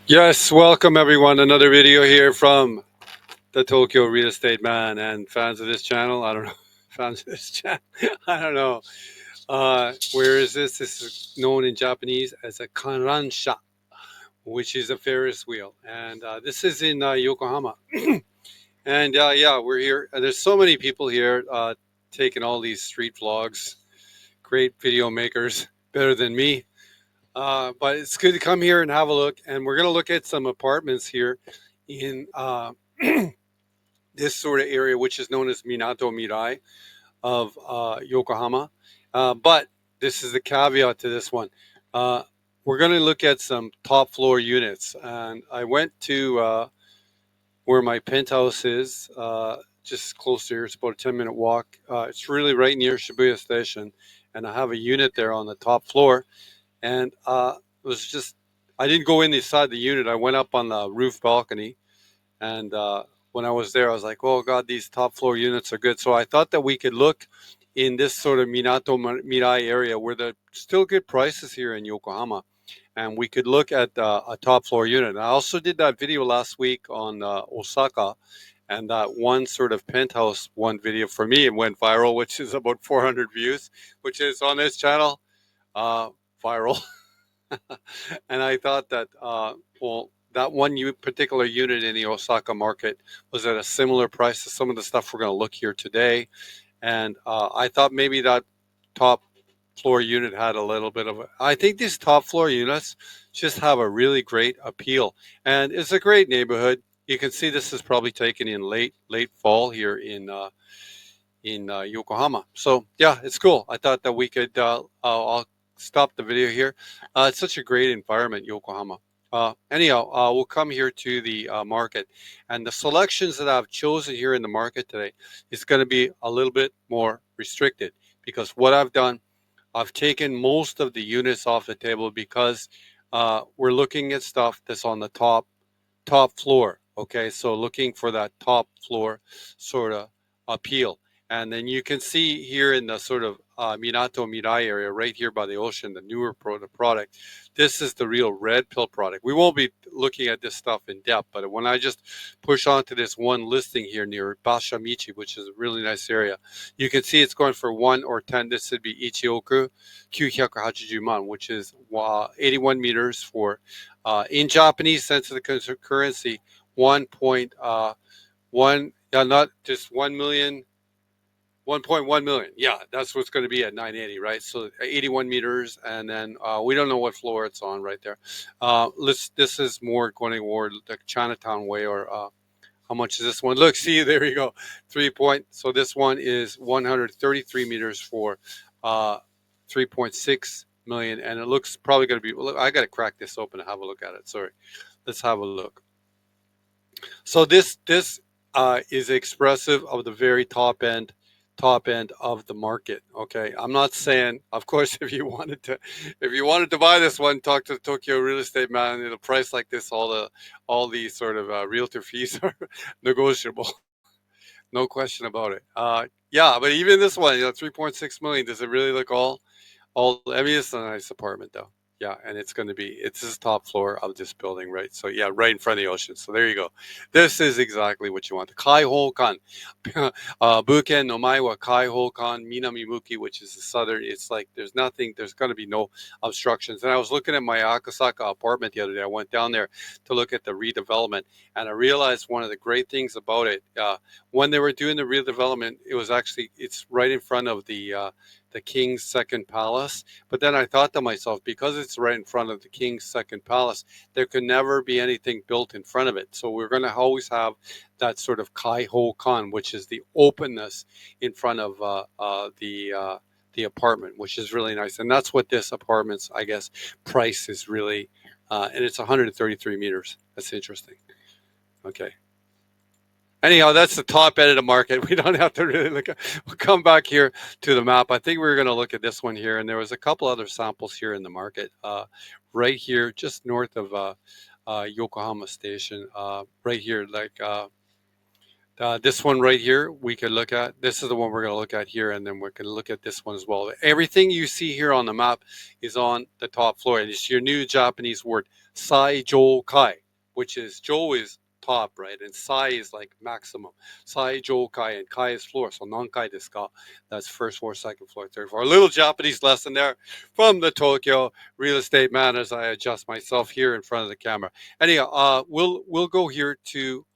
Yes, welcome everyone. Another video here from the Tokyo Real Estate Man and fans of this channel. I don't know, fans of this channel. I don't know. Where is this? This is known in Japanese as a kanransha, which is a Ferris wheel, and this is in Yokohama. And yeah, we're here. There's so many people here taking all these street vlogs. Great video makers, better than me. But it's good to come here and have a look. And we're going to look at some apartments here in this sort of area, which is known as Minato Mirai of Yokohama. But this is the caveat to this one. Uh, we're going to look at some top floor units. And I went to where my penthouse is, just close to here. It's about a 10-minute walk. It's really right near Shibuya Station. And I have a unit there on the top floor. And it was just, I didn't go in inside the unit. I went up on the roof balcony. And when I was there, I was like, oh God, these top floor units are good. So I thought that we could look in this sort of Minato Mirai area where there's still good prices here in Yokohama. And we could look at a top floor unit. And I also did that video last week on Osaka. And that one sort of penthouse one video for me, it went viral, which is about 400 views, which is on this channel, uh, viral. And I thought that, well, that one particular unit in the Osaka market was at a similar price to some of the stuff we're going to look here today. And I thought maybe that top floor unit had a little bit of I think these top floor units just have a really great appeal. And it's a great neighborhood. You can see this is probably taken in late fall here in Yokohama. So yeah, it's cool. I thought that we could. I'll stop the video here. It's such a great environment, Yokohama. Anyhow, we'll come here to the market, and the selections that I've chosen here in the market today is going to be a little bit more restricted because what I've done, I've taken most of the units off the table because we're looking at stuff that's on the top floor. Okay, so looking for that top floor sort of appeal. And then you can see here in the sort of Minato Mirai area, right here by the ocean, the newer product. This is the real red pill product. We won't be looking at this stuff in depth, but when I just push onto this one listing here near Bashamichi, which is a really nice area, you can see it's going for 1 or 10. This would be Ichioku 980 man, which is 81 meters for in Japanese sense of the currency, 1.1, not just 1 million, 1.1 million. Yeah, that's what's going to be at 980, right? So 81 meters, and then we don't know what floor it's on right there. This is more going toward the Chinatown way, or how much is this one? Look, see, there you go, 3 point. So this one is 133 meters for 3.6 million, and it looks probably going to be. Look, I got to crack this open and have a look at it. Sorry, let's have a look. So this is expressive of the very top end of the market. Okay, I'm not saying, of course, if you wanted to buy this one, talk to the Tokyo Real Estate Man. It'll price like this. All the sort of realtor fees are negotiable. No question about it. Yeah, but even this one, 3.6 million. Does it really look all? I mean, it's a nice apartment though. Yeah, and it's this top floor of this building, right? So yeah, right in front of the ocean. So there you go. This is exactly what you want. The Kaihokan, Buken no Mai wa Kaihokan Minami Muki, which is the southern. It's like there's nothing. There's going to be no obstructions. And I was looking at my Akasaka apartment the other day. I went down there to look at the redevelopment, and I realized one of the great things about it. When they were doing the redevelopment, it's right in front of the king's second palace. But then I thought to myself, because it's right in front of the king's second palace, there could never be anything built in front of it. So we're going to always have that sort of kai ho kan, which is the openness in front of the apartment, which is really nice. And that's what this apartment's, I guess, price is really. And it's 133 meters. That's interesting. Okay. Anyhow, that's the top end of the market. We don't have to really look at. We'll come back here to the map. I think we were going to look at this one here, and there was a couple other samples here in the market, right here, just north of Yokohama Station, right here, like This one right here, we could look at. This is the one we're going to look at here, and then we're going to look at this one as well. Everything you see here on the map is on the top floor. And it's your new Japanese word, Saijo Kai, which is Jo is top, right? And Sai is like maximum. Saijo Kai, and Kai is floor. So Nankai desu ka? That's first floor, second floor, third floor. A little Japanese lesson there from the Tokyo real estate man as I adjust myself here in front of the camera. Anyhow, we'll go here to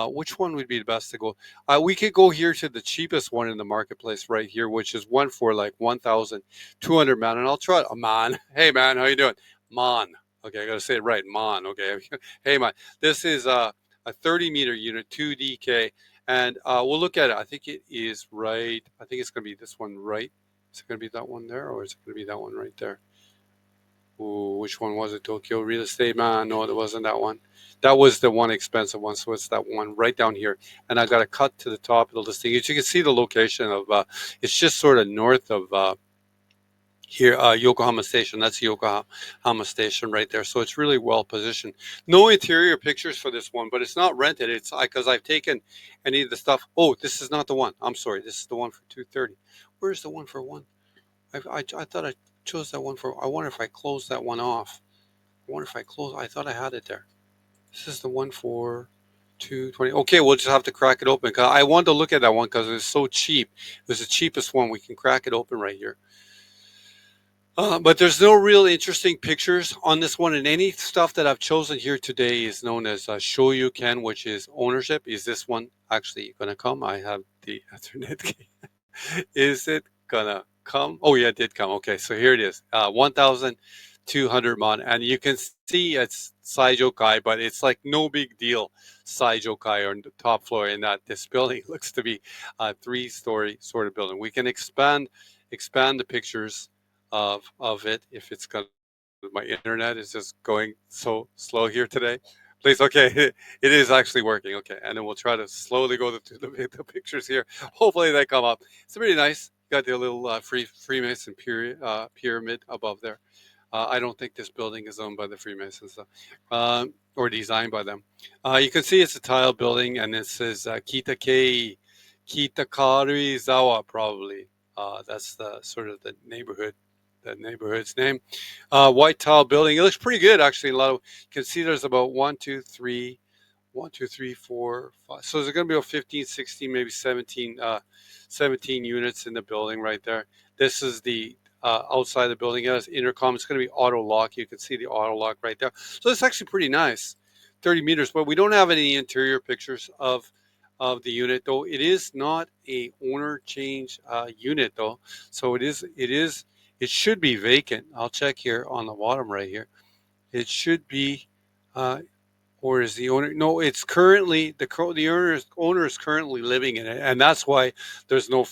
which one would be the best to go? We could go here to the cheapest one in the marketplace right here, which is one for like 1,200 man. And I'll try it. Man. Hey man, how you doing? Man. Okay, I gotta say it right. Man. Okay. Hey man. This is a 30-meter unit, 2DK. And we'll look at it. I think it is right. I think it's gonna be this one right. Is it gonna be that one there, or is it gonna be that one right there? Ooh, which one was it? Tokyo Real Estate Man? No, it wasn't that one. That was the one expensive one. So it's that one right down here. And I got a cut to the top of the listing. As you can see, the location of it's just sort of north of here, Yokohama Station. That's Yokohama Station right there. So it's really well positioned. No interior pictures for this one, but it's not rented. It's because I've taken any of the stuff. Oh, this is not the one. I'm sorry. This is the one for 230. Where's the one for one? I thought I chose that one for. I wonder if I closed that one off. I wonder if I close. I thought I had it there. This is the one for 220. Okay, we'll just have to crack it open. Cause I wanted to look at that one because it was so cheap. It was the cheapest one. We can crack it open right here. But there's no real interesting pictures on this one, and any stuff that I've chosen here today is known as Shoyu-ken, which is ownership. Is this one actually going to come? I have the Ethernet key. Is it gonna come? Oh yeah, it did come. Okay, so here it is. 1,200 mon, and you can see it's Saijokai, but it's like no big deal. Saijokai on the top floor, in that this building looks to be a three-story sort of building. We can expand the pictures of it if it's gonna. My internet is just going so slow here today. Please, okay, it is actually working. Okay, and then we'll try to slowly go to the pictures here. Hopefully they come up. It's pretty nice. Got the little Freemason pyramid above there. I don't think this building is owned by the Freemasons, though, or designed by them. You can see it's a tile building, and it says Kitakei, Kitakarizawa, probably. That's the sort of the neighborhood's name. White tile building. It looks pretty good, actually. A lot of you can see there's about 4, 5. So there's going to be about 15, 16, maybe 17, 17 units in the building right there. This is the outside the building. It has intercom. It's going to be auto lock. You can see the auto lock right there. So it's actually pretty nice. 30 meters, but we don't have any interior pictures of the unit, though. It is not a owner change unit, though. So it should be vacant. I'll check here on the bottom right here. It should be uh, or is the owner? No, it's currently the owner is currently living in it, and that's why there's no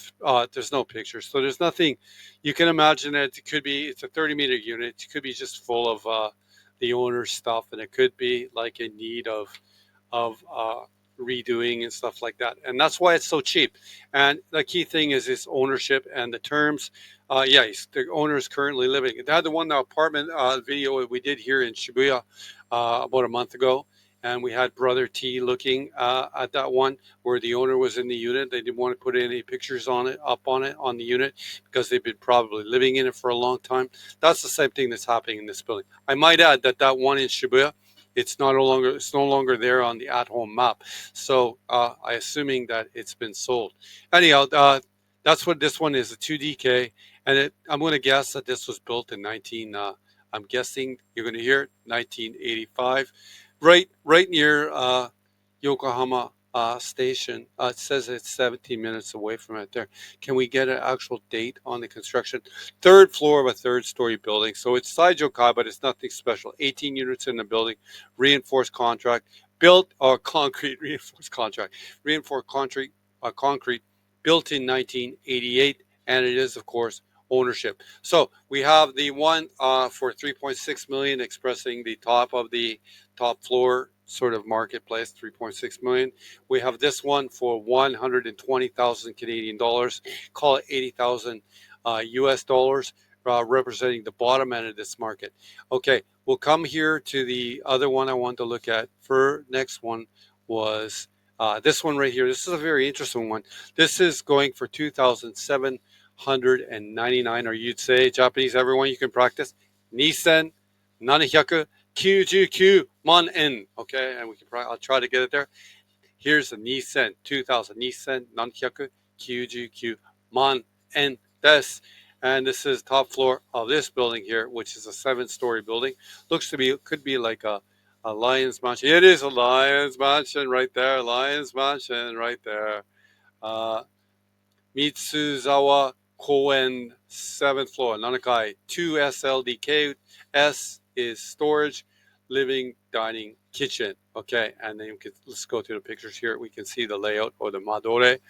pictures. So there's nothing. You can imagine that it could be. It's a 30-meter unit. It could be just full of the owner's stuff, and it could be like in need of redoing and stuff like that. And that's why it's so cheap. And the key thing is its ownership and the terms. Yeah, the owner is currently living. It had the apartment video we did here in Shibuya about a month ago. And we had Brother T looking at that one where the owner was in the unit. They didn't want to put any pictures on the unit because they've been probably living in it for a long time. That's the same thing that's happening in this building. I might add that one in Shibuya, it's no longer there on the at-home map. So I assuming that it's been sold. Anyhow, that's what this one is, a 2DK, and I'm going to guess that this was built in 19. I'm guessing you're going to hear it, 1985, right near Yokohama station. It says it's 17 minutes away from it there. Can we get an actual date on the construction? Third floor of a third-story building. So it's Saijokai, but it's nothing special. 18 units in the building, reinforced contract, built or concrete reinforced contract, reinforced concrete, built in 1988, and it is, of course, ownership. So we have the one for 3.6 million, expressing the top of the top floor sort of marketplace, 3.6 million. We have this one for 120,000 Canadian dollars, call it 80,000 US dollars, representing the bottom end of this market. Okay, we'll come here to the other one I want to look at. For next one was This one right here, this is a very interesting one. This is going for 2,799, or you'd say, Japanese, everyone, you can practice. Nisen, 799 man en. Okay, and I'll try to get it there. Here's the Nisen, 2,000, Nisen, 799 man en des. And this is top floor of this building here, which is a 7-story building. Looks to be, could be like a Lion's Mansion. It is a Lion's Mansion right there. Lion's Mansion right there. Uh, Mitsuzawa Koen, 7th floor, Nanakai, 2 SLDK. S is storage, living, dining, kitchen. Okay, and then let's go through the pictures here. We can see the layout or the madore.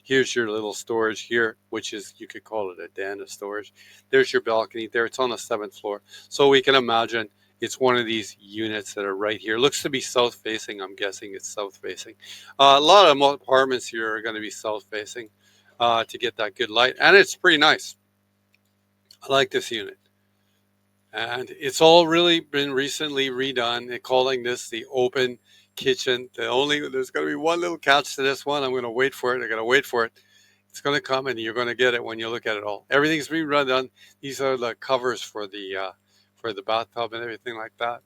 Here's your little storage here, which is, you could call it a den of storage. There's your balcony there. It's on the 7th floor. So we can imagine it's one of these units that are right here. Looks to be south facing. I'm guessing it's south facing. A lot of apartments here are going to be south facing to get that good light. And it's pretty nice. I like this unit. And it's all really been recently redone. They're calling this the open kitchen. There's going to be one little catch to this one. I'm going to wait for it. I got to wait for it. It's going to come, and you're going to get it when you look at it all. Everything's been redone. These are the covers for the bathtub and everything like that.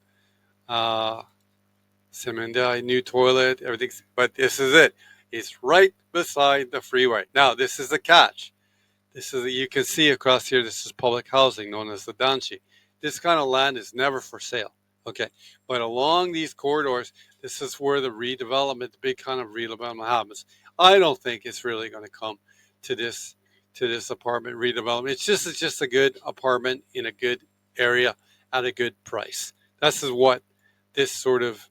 Semendai, new toilet, everything. But this is it. It's right beside the freeway. Now, this is the catch. You can see across here, this is public housing known as the Danchi. This kind of land is never for sale. Okay. But along these corridors, this is where the big kind of redevelopment happens. I don't think it's really going to come to this apartment redevelopment. It's just a good apartment in a good area at a good price. This is what this sort of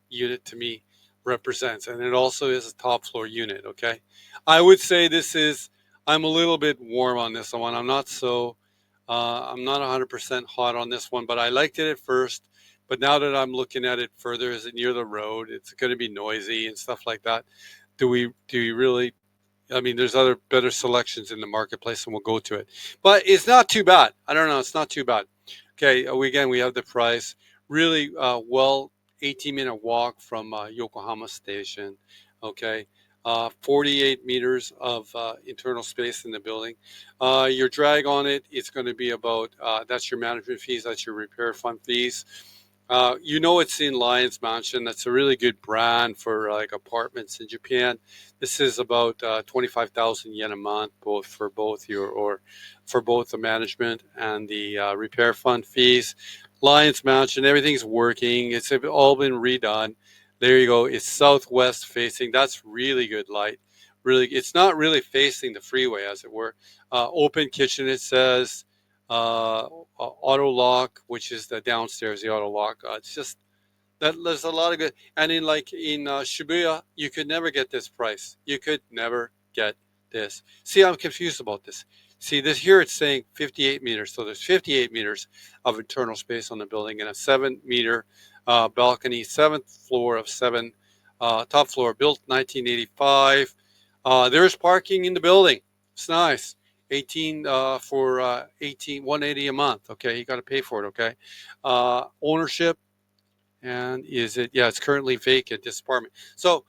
unit to me represents. And it also is a top floor unit. Okay. I would say I'm a little bit warm on this one. I'm not 100% hot on this one, but I liked it at first. But now that I'm looking at it further, is it near the road? It's going to be noisy and stuff like that. Do we really? I mean, there's other better selections in the marketplace, and we'll go to it. But it's not too bad. I don't know. It's not too bad. Okay. We have the price. Really 18-minute walk from Yokohama Station. Okay. 48 meters of internal space in the building. Your drag on it, it's going to be about, that's your management fees, that's your repair fund fees. It's in Lion's Mansion. That's a really good brand for like apartments in Japan. This is about 25,000 yen a month, for both the management and the repair fund fees. Lion's Mansion, everything's working. It's all been redone. There you go. It's southwest facing. That's really good light. Really, it's not really facing the freeway, as it were. Open kitchen, it says. Auto lock, which is the downstairs, the auto lock. It's just that there's a lot of good. And in Shibuya, you could never get this price. You could never get this. See, I'm confused about this. See, this here it's saying 58 meters. So there's 58 meters of internal space on the building and a 7-meter balcony, 7th floor of 7, top floor, built 1985. There's parking in the building. It's nice. 180 a month. Okay, you got to pay for it. Okay, ownership, and it's currently vacant, this apartment. So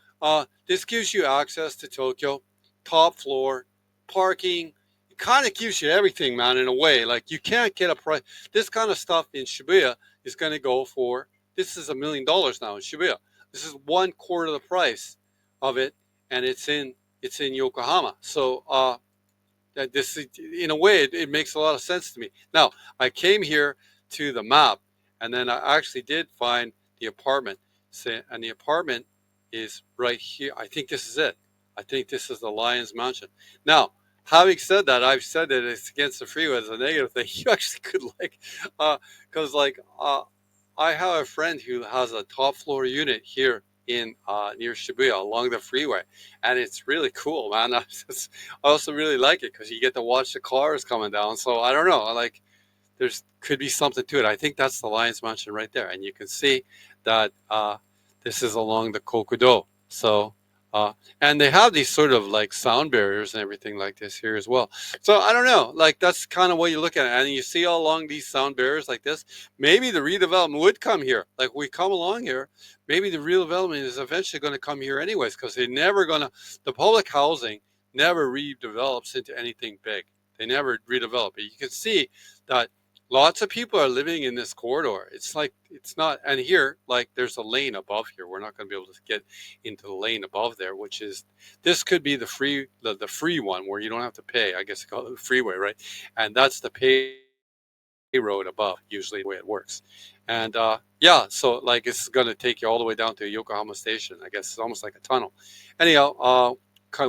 this gives you access to Tokyo, top floor, parking. It kind of gives you everything, man, in a way. Like, you can't get a price. This kind of stuff in Shibuya is going to go for, this is $1 million now in Shibuya. This is 1/4 of the price of it, and it's in Yokohama. So that this, in a way, it makes a lot of sense to me. Now, I came here to the map, and then I actually did find the apartment. And the apartment is right here. I think this is it. I think this is the Lion's Mansion. Now, having said that, I've said that it's against the freeway as a negative thing. You actually could because I have a friend who has a top floor unit here in near Shibuya along the freeway, and it's really cool, man. I also really like it because you get to watch the cars coming down. So I don't know, there's could be something to it. I think that's the Lion's Mansion right there, and you can see that this is along the Kokudo. So And they have these sort of like sound barriers and everything like this here as well. So I don't know, like that's kind of what you look at, and you see all along these sound barriers like this. Maybe the redevelopment would come here, like we come along here. Maybe the redevelopment is eventually going to come here anyways, because they're never going to. The public housing never redevelops into anything big. They never redevelop it. You can see that lots of people are living in this corridor. It's like it's not, and here, like there's a lane above here. We're not going to be able to get into the lane above there, which is this could be the free one where you don't have to pay. I guess they call it the freeway, right? And that's the pay road above, usually the way it works. And yeah, so like it's going to take you all the way down to Yokohama Station. I guess it's almost like a tunnel. Anyhow,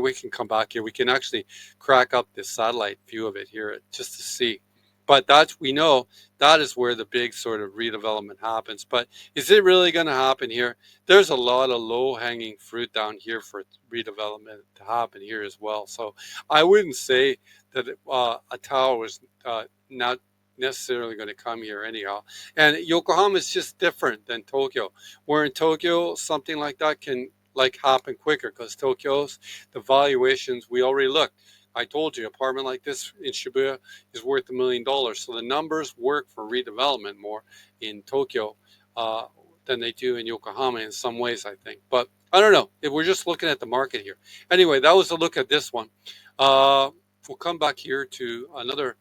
we can come back here. We can actually crack up this satellite view of it here just to see. But that's, we know that is where the big sort of redevelopment happens. But is it really going to happen here? There's a lot of low hanging fruit down here for redevelopment to happen here as well. So I wouldn't say that a tower was not necessarily going to come here anyhow. And Yokohama is just different than Tokyo. Where in Tokyo, something like that can like happen quicker because Tokyo's the valuations we already looked. I told you, apartment like this in Shibuya is worth $1 million. So the numbers work for redevelopment more in Tokyo uh, than they do in Yokohama in some ways, I think. But I don't know. If we're just looking at the market here. Anyway, that was a look at this one. We'll come back here to another.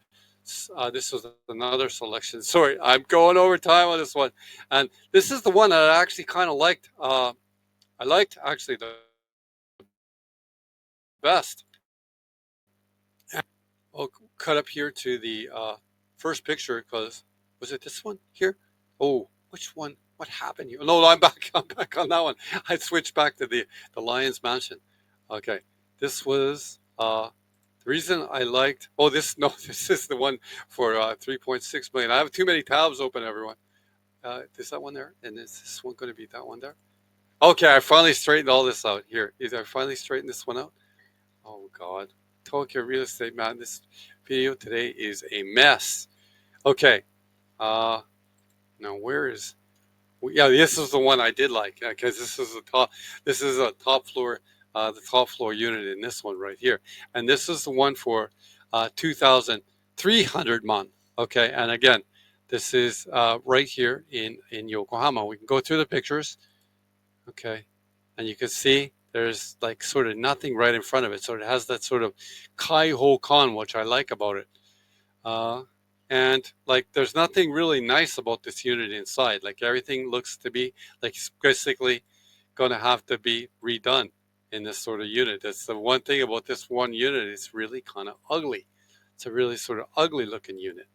This was another selection. Sorry, I'm going over time on this one. And this is the one that I actually kind of liked. I liked actually the best. I'll cut up here to the first picture because was it this one here? Oh, which one? What happened here? No, I'm back. I'm back on that one. I switched back to the Lion's Mansion. Okay, this was the reason I liked. Oh, this no, this is the one for 3.6 million. I have too many tabs open, everyone. Is that one there? And is this one going to be that one there? Okay, I finally straightened all this out. Here, is I finally straightened this one out? Oh God, Tokyo real estate man. This video today is a mess. Okay, uh, now where is? Yeah, this is the one I did like because this is the top. This is a top floor, the top floor unit in this one right here, and this is the one for 2,300 month. Okay, and again, this is right here in Yokohama. We can go through the pictures. Okay, and you can see there's like sort of nothing right in front of it, so it has that sort of Kaiho Kan, which I like about it. Uh, and like there's nothing really nice about this unit inside. Like everything looks to be like it's basically going to have to be redone in this sort of unit. That's the one thing about this one unit. It's really kind of ugly. It's a really sort of ugly looking unit.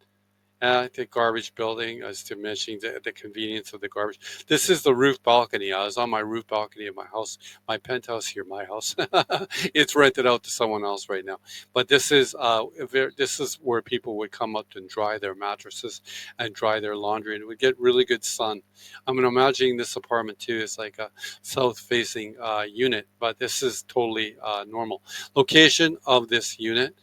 The garbage building, as to mentioning the convenience of the garbage. This is the roof balcony. I was on my roof balcony of my house, my penthouse here, my house. It's rented out to someone else right now. But this is where people would come up and dry their mattresses and dry their laundry, and it would get really good sun. I'm imagining this apartment too is like a south-facing unit, but this is totally normal. Location of this unit.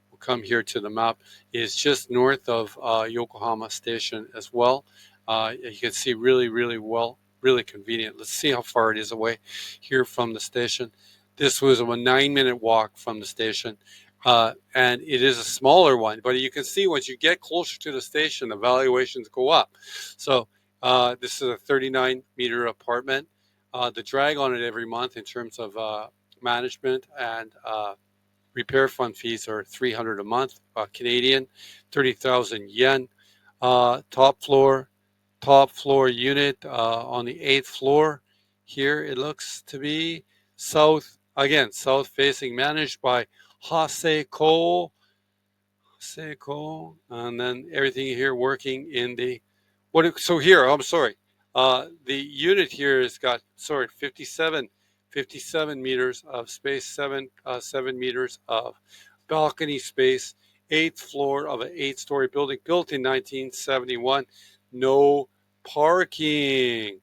We'll come here to the map, is just north of Yokohama Station as well. You can see really, really well, really convenient. Let's see how far it is away here from the station. This was a 9-minute walk from the station, and it is a smaller one, but you can see once you get closer to the station, the valuations go up. So this is a 39-meter apartment. The drag on it every month in terms of management and repair fund fees are 300 a month, Canadian, 30,000 yen. Top floor unit on the 8th floor. Here it looks to be south, again, south facing, managed by Haseko. Seiko, and then everything here working in the what? So here, I'm sorry. The unit here has got 57 meters of space, 7 meters of balcony space, 8th floor of an 8-story building built in 1971. No parking.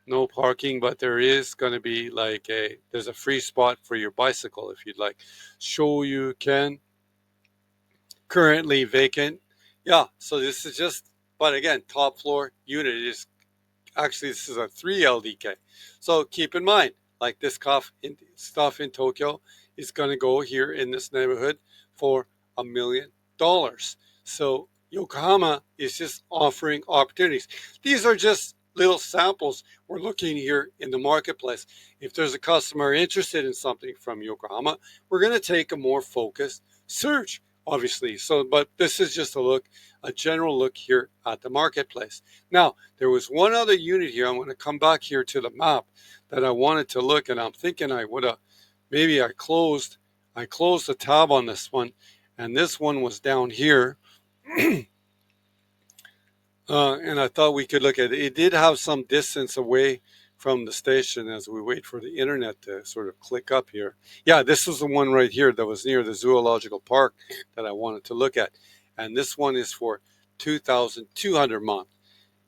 No parking, but there is going to be like there's a free spot for your bicycle if you'd like. Show you can currently vacant. Yeah, so this is just, but again, top floor unit is actually, this is a 3 LDK. So keep in mind, like this stuff in Tokyo is going to go here in this neighborhood for $1 million. So Yokohama is just offering opportunities. These are just little samples. We're looking here in the marketplace. If there's a customer interested in something from Yokohama, we're going to take a more focused search, obviously. So, but this is just a general look here at the marketplace. Now, there was one other unit here. I'm going to come back here to the map that I wanted to look, and I'm thinking I would have, maybe I closed the tab on this one, and this one was down here. And I thought we could look at it. It did have some distance away from the station as we wait for the internet to sort of click up here. Yeah, this was the one right here that was near the zoological park that I wanted to look at. And this one is for 2,200 mon.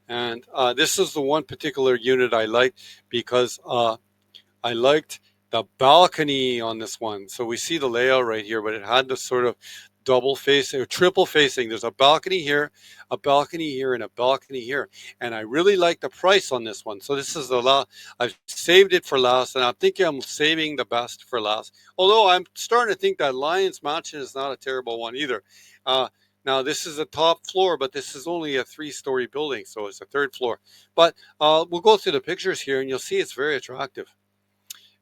And this is the one particular unit I liked because I liked the balcony on this one. So we see the layout right here, but it had this sort of double facing or triple facing. There's a balcony here, a balcony here, and a balcony here. And I really like the price on this one. So this is the last. I've saved it for last, and I'm thinking I'm saving the best for last. Although I'm starting to think that Lions Mansion is not a terrible one either. Now this is a top floor, but this is only a 3-story building, so it's a third floor. But we'll go through the pictures here, and you'll see it's very attractive.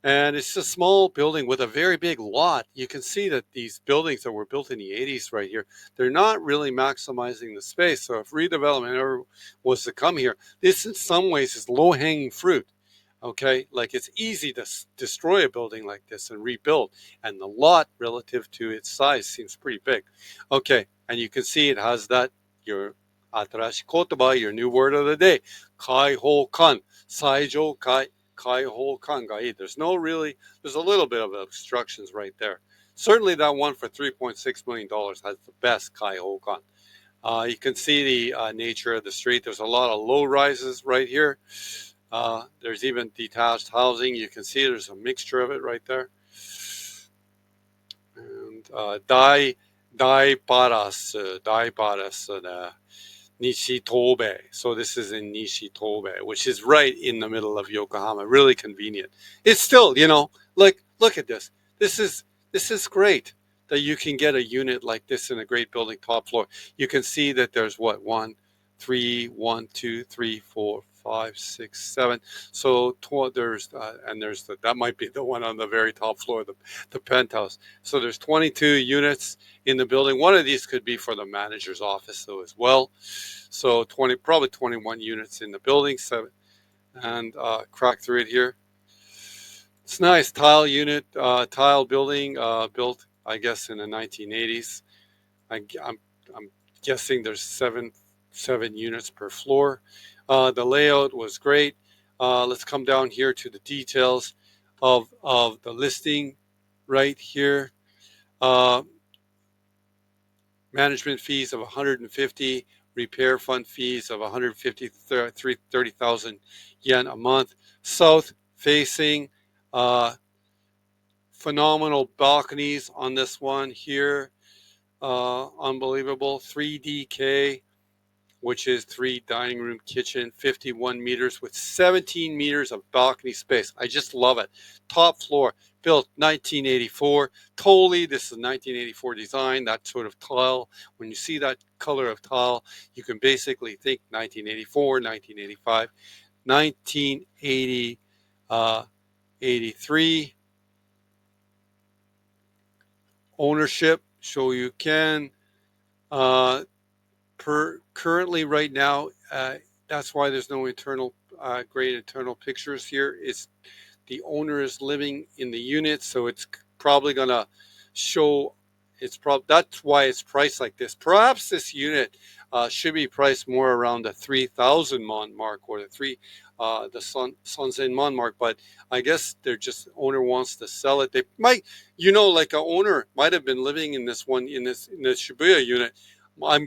And it's a small building with a very big lot. You can see that these buildings that were built in the 80s right here, they're not really maximizing the space. So if redevelopment ever was to come here, this in some ways is low-hanging fruit. Okay, like it's easy to destroy a building like this and rebuild, and the lot relative to its size seems pretty big. Okay, and you can see it has that, your atarashi kotoba, your new word of the day, kaiho kan, saijo kai, kaiho kan gai. There's a little bit of obstructions right there. Certainly that one for $3.6 million has the best kaiho kan. You can see the nature of the street. There's a lot of low rises right here. There's even detached housing. You can see there's a mixture of it right there. And Dai Paras, Nishitobe. So this is in Nishitobe, which is right in the middle of Yokohama. Really convenient. It's still, look at this. This is great that you can get a unit like this in a great building, top floor. You can see that there's what, 1, 2, 3, 4, 5, 6, 7. So there's that might be the one on the very top floor, the penthouse. So there's 22 units in the building. One of these could be for the manager's office though as well. So probably 21 units in the building, 7, and crack through it here. It's nice tile unit, tile building, built I guess in the 1980s. I'm guessing there's seven units per floor. The layout was great. Let's come down here to the details of the listing right here. Management fees of 150, repair fund fees of 150, 30,000 yen a month. South facing, phenomenal balconies on this one here. Unbelievable. 3DK, which is 3 dining room kitchen, 51 meters with 17 meters of balcony space. I just love it. Top floor, built 1984. Totally, this is 1984 design, that sort of tile. When you see that color of tile, you can basically think 1984, 1985, 1980, 83. Ownership, show you can. Currently right now, that's why there's no great internal pictures here. It's the owner is living in the unit, so it's probably gonna show. That's why it's priced like this. Perhaps this unit should be priced more around the 3,000 mon mark or the Sanzen mon mark. But I guess they're just owner wants to sell it. They might, like a owner might have been living in this one in the Shibuya unit.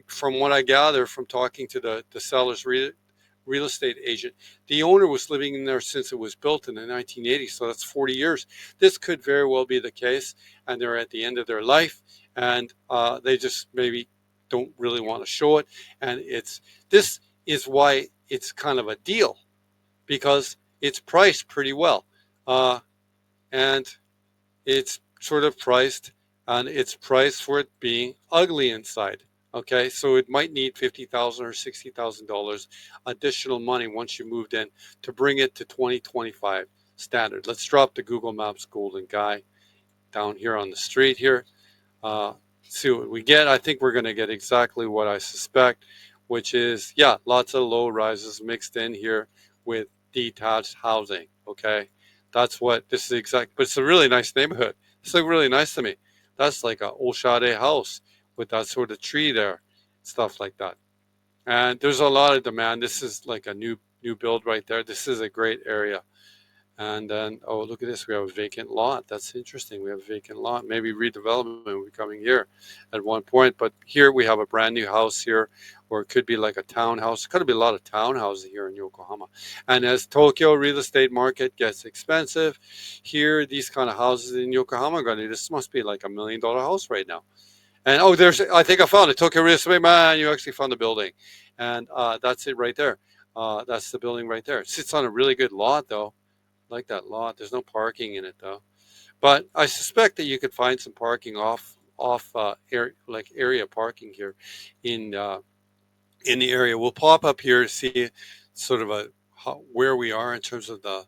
From what I gather from talking to the seller's real estate agent, the owner was living in there since it was built in the 1980s, so that's 40 years. This could very well be the case, and they're at the end of their life, and they just maybe don't really want to show it. And this is why it's kind of a deal, because it's priced pretty well. and it's sort of priced, and it's priced for it being ugly inside. Okay, so it might need $50,000 or $60,000 additional money once you moved in to bring it to 2025 standard. Let's drop the Google Maps golden guy down here on the street here. Uh, See what we get. I think we're going to get exactly what I suspect, which is, yeah, lots of low rises mixed in here with detached housing. Okay. That's what this is exact, but it's a really nice neighborhood. It's like really nice to me. That's like a old Sade house with that sort of tree there, stuff like that. And there's a lot of demand. This is like a new build right there. This is a great area. And then, oh, look at this. We have a vacant lot. That's interesting. We have a vacant lot. Maybe redevelopment will be coming here at one point. But here we have a brand new house here, or it could be like a townhouse. It could be a lot of townhouses here in Yokohama. And as Tokyo real estate market gets expensive, here, these kind of houses in Yokohama are going to, this must be like $1 million house right now. And oh, there's, I think I found it. Tokyo real estate, man, you actually found the building. And that's it right there. That's the building right there. It sits on a really good lot, though. Like that lot. There's no parking in it though. But I suspect that you could find some parking area parking here in uh, in the area. We'll pop up here to see sort of where we are in terms of the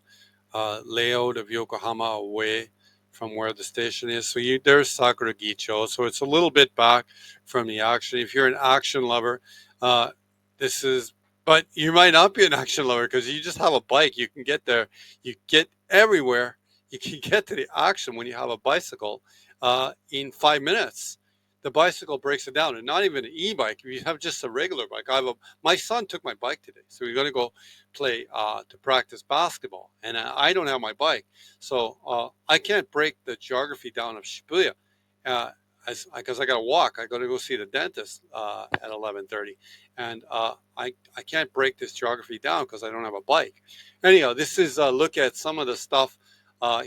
layout of Yokohama away from where the station is. So there's Sakuragicho. So it's a little bit back from the action. If you're an action lover, uh, this is, but you might not be an action lover because you just have a bike. You can get there. You get everywhere. You can get to the action when you have a bicycle in 5 minutes. The bicycle breaks it down, and not even an e-bike. If you have just a regular bike, my son took my bike today, so we're going to go play to practice basketball, and I don't have my bike, so I can't break the geography down of Shibuya, uh, because I got to walk. I got to go see the dentist at 11:30, and I can't break this geography down because I don't have a bike. Anyhow, this is a look at some of the stuff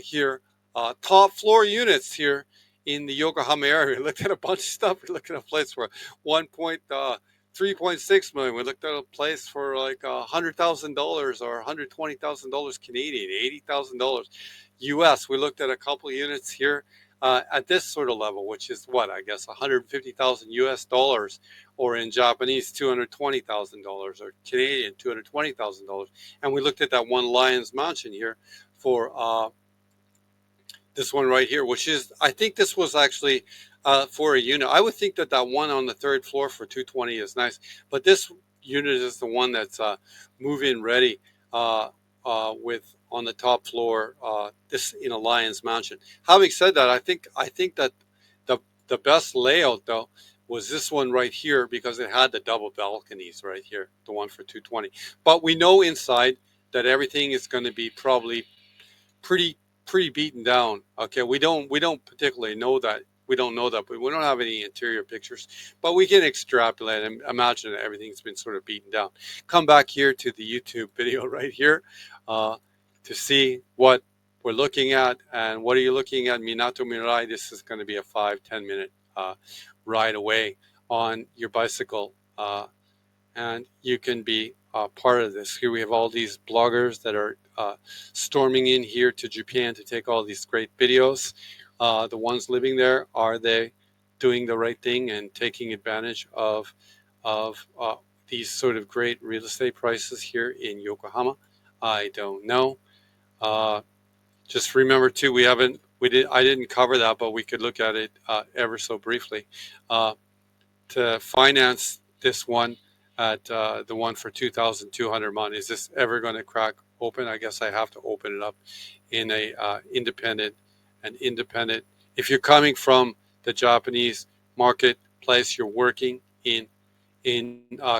here. Top floor units here in the Yokohama area. We looked at a bunch of stuff. We looked at a place for 3.6 million. We looked at a place for like $100,000 or $120,000 Canadian, $80,000 US. We looked at a couple of units here at this sort of level, which is what I guess 150,000 US dollars, or in Japanese $220,000, or Canadian $220,000. And we looked at that one Lions Mansion here for this one right here, which is, I think this was actually for a unit. I would think that that one on the third floor for 220 is nice, but this unit is the one that's move-in ready with on the top floor. This in a Lions Mansion. Having said that, I think that the the best layout though was this one right here because it had the double balconies right here, the one for 220. But we know inside that everything is going to be probably pretty pretty beaten down. Okay, we don't particularly know that. We don't know that, but we don't have any interior pictures. But we can extrapolate and imagine that everything's been sort of beaten down. Come back here to the YouTube video right here uh, to see what we're looking at. And what are you looking at? Minato Mirai. This is going to be a 5-10 minute ride away on your bicycle. And you can be part of this. Here we have all these bloggers that are storming in here to Japan to take all these great videos. The ones living there, are they doing the right thing and taking advantage of these sort of great real estate prices here in Yokohama? I don't know. Uh, just remember too, I didn't cover that, but we could look at it ever so briefly. Uh, to finance this one at the one for 2,200 won. Is this ever going to crack open? I guess I have to open it up in a independent. If you're coming from the Japanese marketplace, you're working in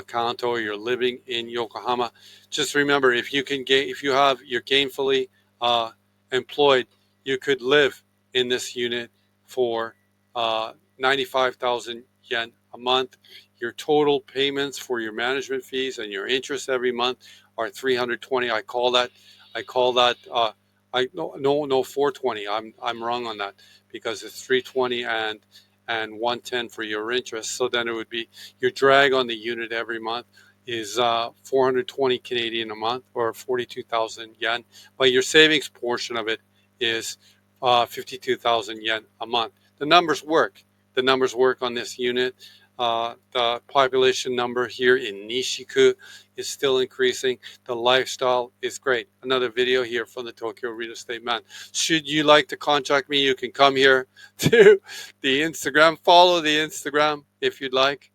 Kanto, or you're living in Yokohama. Just remember, if you're gainfully employed, you could live in this unit for 95,000 yen a month. Your total payments for your management fees and your interest every month are 320. I call that. I no 420. I'm wrong on that because it's 320 and 110 for your interest. So then it would be your drag on the unit every month is 420 Canadian a month, or 42,000 yen. But your savings portion of it is 52,000 yen a month. The numbers work. The numbers work on this unit. The population number here in Nishiku is still increasing. The lifestyle is great. Another video here from the Tokyo Real Estate Man. Should you like to contact me, you can come here to the Instagram. Follow the Instagram if you'd like.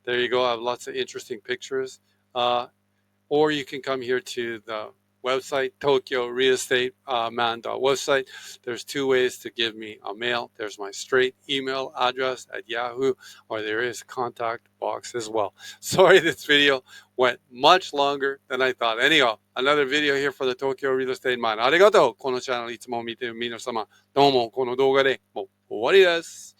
There you go. I have lots of interesting pictures. Or you can come here to the website, Tokyo Real Estate Man website. There's two ways to give me a mail. There's my straight email address at Yahoo, or there is a contact box as well. Sorry, this video went much longer than I thought. Anyhow, another video here for the Tokyo Real Estate Man. ありがとう。このチャンネルいつも見ている皆様、どうもこの動画でもう終わりです。